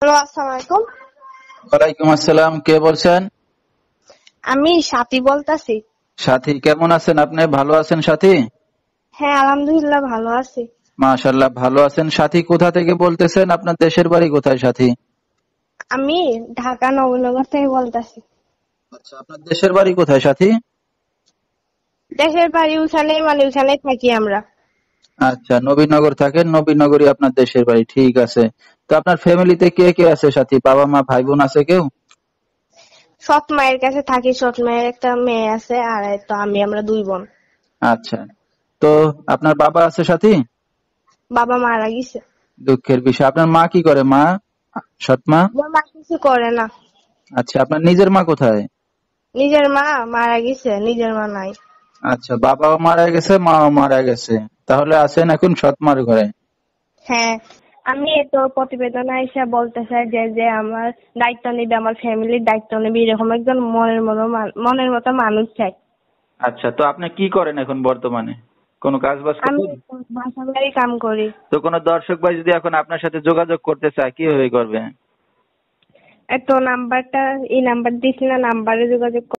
Hello, আসসালামু আলাইকুম। ওয়ালাইকুম আসসালাম। কে বলছেন? আমি সাথী বলতাছি। সাথী, কেমন আছেন আপনি? ভালো আছেন সাথী? হ্যাঁ, আলহামদুলিল্লাহ ভালো আছি। মাশাআল্লাহ, ভালো আছেন। সাথী, কোথা থেকে বলতেছেন? আপনার দেশের বাড়ি কোথায় সাথী? আমি ঢাকা নবীনগর থেকে বলতাছি। আচ্ছা, আপনার দেশের বাড়ি কোথায় সাথী? দেশের বাড়ি ওখানে, মানে ওখানে থাকি আমরা। আচ্ছা, নবীনগর থাকেন। নবীনগরই আপনার দেশের বাড়ি, ঠিক আছে। তো আপনার ফ্যামিলিতে কে কে আছে সাথী? বাবা মা ভাই বোন আছে কেউ? সৎ মায়ের কাছে থাকি, সৎ মায়ের একটা মেয়ে আছে, আর এই তো আমরা দুই বোন। আচ্ছা, তো আপনার বাবা আছে সাথী? বাবা মারা গেছে। দুঃখের বিষয়। আপনার মা কি করে? মা, সৎ মা? আমার মা কিছু করে না। আচ্ছা, আপনার নিজের মা কোথায়? নিজের মা মারা গেছে, নিজের মা নাই। আচ্ছা, বাবাও মারা গেছে, মাও মারা গেছে, তাহলে আছেন এখন সৎ মার ঘরে। হ্যাঁ, আমি তো প্রতিবেদনে এসে বলতে চাই যে আমার দায়িত্ব নিবে, আমার ফ্যামিলির দায়িত্ব নিবে, এরকম একজন মনের মতো মানুষ চাই। আচ্ছা, তো আপনি কি করেন এখন বর্তমানে? কোনো কাজ বাজ আমি করেন? বাসা বাড়ি কাম করি। তো কোনো দর্শক ভাই যদি এখন আপনার সাথে যোগাযোগ করতে চায়, কিভাবে করবে? এই নাম্বারটা, এই নাম্বার দিস না, নাম্বারে যোগাযোগ